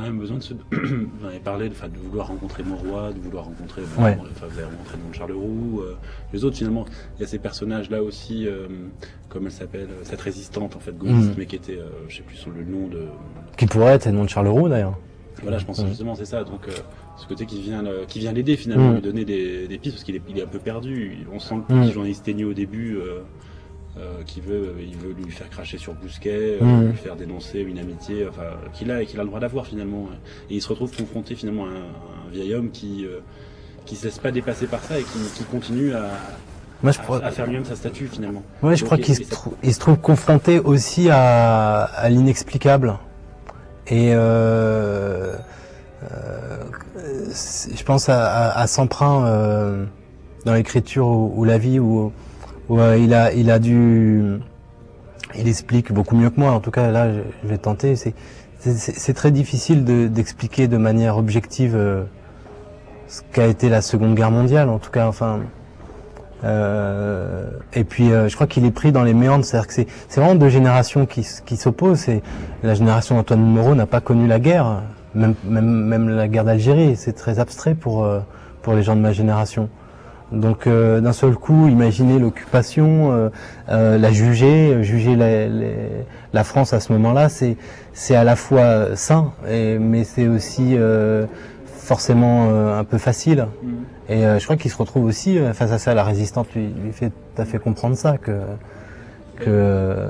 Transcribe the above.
même besoin de se... Vous en avez parlé de vouloir rencontrer Mauroy, de vouloir rencontrer... Ouais. Vous avez rencontré donc Charleroux, les autres finalement. Il y a ces personnages-là aussi, comme elle s'appelle, cette résistante en fait, gaulliste, mais qui était, je sais plus le nom de... Qui pourrait être le nom de Charleroux d'ailleurs. Voilà, je pense que justement c'est ça. Donc ce côté qui vient l'aider finalement, lui donner des pistes, parce qu'il est un peu perdu. On sent le petit journaliste Ténier au début... il veut lui faire cracher sur Bousquet, lui faire dénoncer une amitié, qu'il a le droit d'avoir finalement. Et il se retrouve confronté finalement à un vieil homme qui se laisse pas dépasser par ça et qui continue à faire lui-même sa statue finalement. Ouais, je crois qu'il se trouve confronté aussi à l'inexplicable. Et je pense à Semprin dans l'écriture ou la vie où il explique beaucoup mieux que moi. En tout cas, là, je vais tenter. C'est très difficile d'expliquer de manière objective ce qu'a été la Seconde Guerre mondiale. En tout cas, et puis, je crois qu'il est pris dans les méandres. C'est-à-dire que c'est vraiment deux générations qui s'opposent. La génération d'Antoine Moreau n'a pas connu la guerre, même la guerre d'Algérie. C'est très abstrait pour les gens de ma génération. Donc d'un seul coup, imaginer l'occupation, la juger la France à ce moment-là, c'est à la fois sain, mais c'est aussi forcément un peu facile. Et je crois qu'il se retrouve aussi face à ça. La résistante lui fait tout à fait comprendre ça que